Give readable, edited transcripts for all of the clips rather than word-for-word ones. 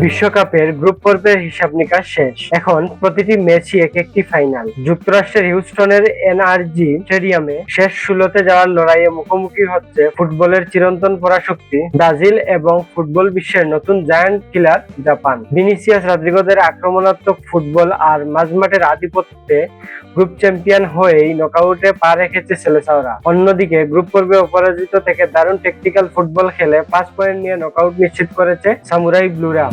বিশ্বকাপের গ্রুপ পর্বের হিসাব নিকাশ শেষ। এখন প্রতিটি ম্যাচই এক একটি ফাইনাল। যুক্তরাষ্ট্রের হিউস্টনের এনআরজি স্টেডিয়ামে শেষ 16তে যাওয়ার লড়াইয়ে মুখোমুখি হচ্ছে ফুটবলের চিরন্তন পরাশক্তি ব্রাজিল এবং ফুটবল বিশ্বের নতুন জায়ান্ট কিলার জাপান। ভিনিসিয়াস রদ্রিগোদের আক্রমণাত্মক ফুটবল আর মাঝমাঠের আধিপত্যে গ্রুপ চ্যাম্পিয়ন হয়েই নকআউটে পা রেখেছে সেলেসাওরা। অন্যদিকে গ্রুপ পর্বে অপরাজিত থেকে দারুণ টেকটিক্যাল ফুটবল খেলে 5 পয়েন্ট নিয়ে নকআউট নিশ্চিত করেছে সামুরাই ব্লুরা।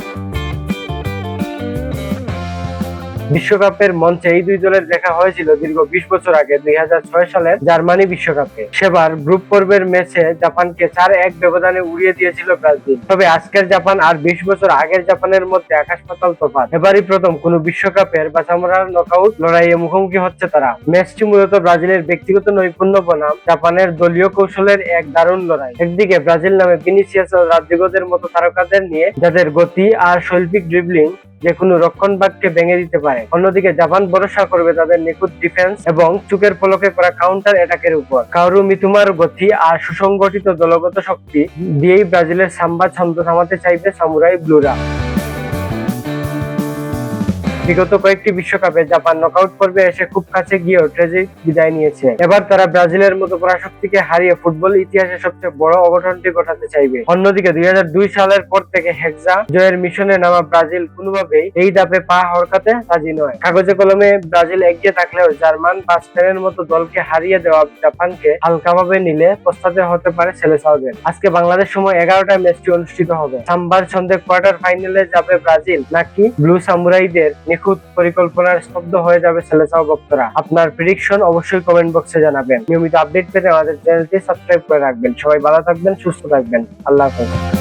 বিশ্বকাপের মঞ্চে এই দুই দলের দেখা হয়েছিল দীর্ঘ 20 বছর আগে 2006 সালের জার্মানি বিশ্বকাপে। সেবার গ্রুপ পর্বের ম্যাচে জাপানকে 4-1 ব্যবধানে উড়িয়ে দিয়েছিল ব্রাজিল। তবে আজকের জাপান আর 20 বছর আগের জাপানের মধ্যে আকাশ পাতাল তফাৎ। এবারই প্রথম কোনো বিশ্বকাপের বাছামরার নকআউট লড়াইয়ে মুখোমুখি হচ্ছে তারা। ম্যাচটি মূলত ব্রাজিলের ব্যক্তিগত নৈপুণ্য বনাম জাপানের দলীয় কৌশলের এক দারুণ লড়াই। একদিকে ব্রাজিল নামে ভিনিসিয়াস ও রদ্রিগোদের মতো তারকাদের নিয়ে, যাদের গতি আর শৈল্পিক ড্রিবলিং যে কোনো রক্ষণভাগকে ভেঙে দিতে পারে। অন্যদিকে জাপান ভরসা করবে তাদের নিখুঁত ডিফেন্স এবং চোখের পলকে করা কাউন্টার অ্যাটাকের উপর। কাওরু মিতুমার গতি আর সুসংগঠিত দলগত শক্তি দিয়েই ব্রাজিলের সাম্বা ছন্দ থামাতে চাইবে সামুরাই ব্লুরা। বিগত কয়েকটি বিশ্বকাপে জাপান নকআউট পর্বে এসে খুব কাছে গিয়েও ট্র্যাজিক বিদায় নিয়েছে। এবার তারা ব্রাজিলের মতো পরাশক্তিকে হারিয়ে ফুটবল ইতিহাসের সবচেয়ে বড় অঘটনটি ঘটাতে চাইবে। অন্যদিকে 2002 সালের পর থেকে হেক্সা জয়ের মিশনে নামা ব্রাজিল কোনোভাবেই এই ধাপে পা হড়কাতে রাজি নয়। কাগজে কলমে ব্রাজিল এগিয়ে থাকলেও জার্মান বা স্পেনের মতো দলকে হারিয়ে দেওয়া জাপানকে হালকাভাবে নিলে পস্তাতে হতে পারে সেলেসাওদের। আজকে বাংলাদেশ সময় 11টায় ম্যাচটি অনুষ্ঠিত হবে। সাম্বার ছন্দে কোয়ার্টার ফাইনালে যাবে ব্রাজিল, নাকি ব্লু সামুরাইদের নিখুঁত পরিকল্পনার স্তব্ধ হয়ে যাবে সেলেসাও ভক্তরা? আপনার প্রেডিকশন অবশ্যই কমেন্ট বক্সে জানাবেন। নিয়মিত আপডেট পেতে আমাদের চ্যানেলটি সাবস্ক্রাইব করে রাখবেন। সবাই ভালো থাকবেন, সুস্থ থাকবেন। আল্লাহ হাফেজ।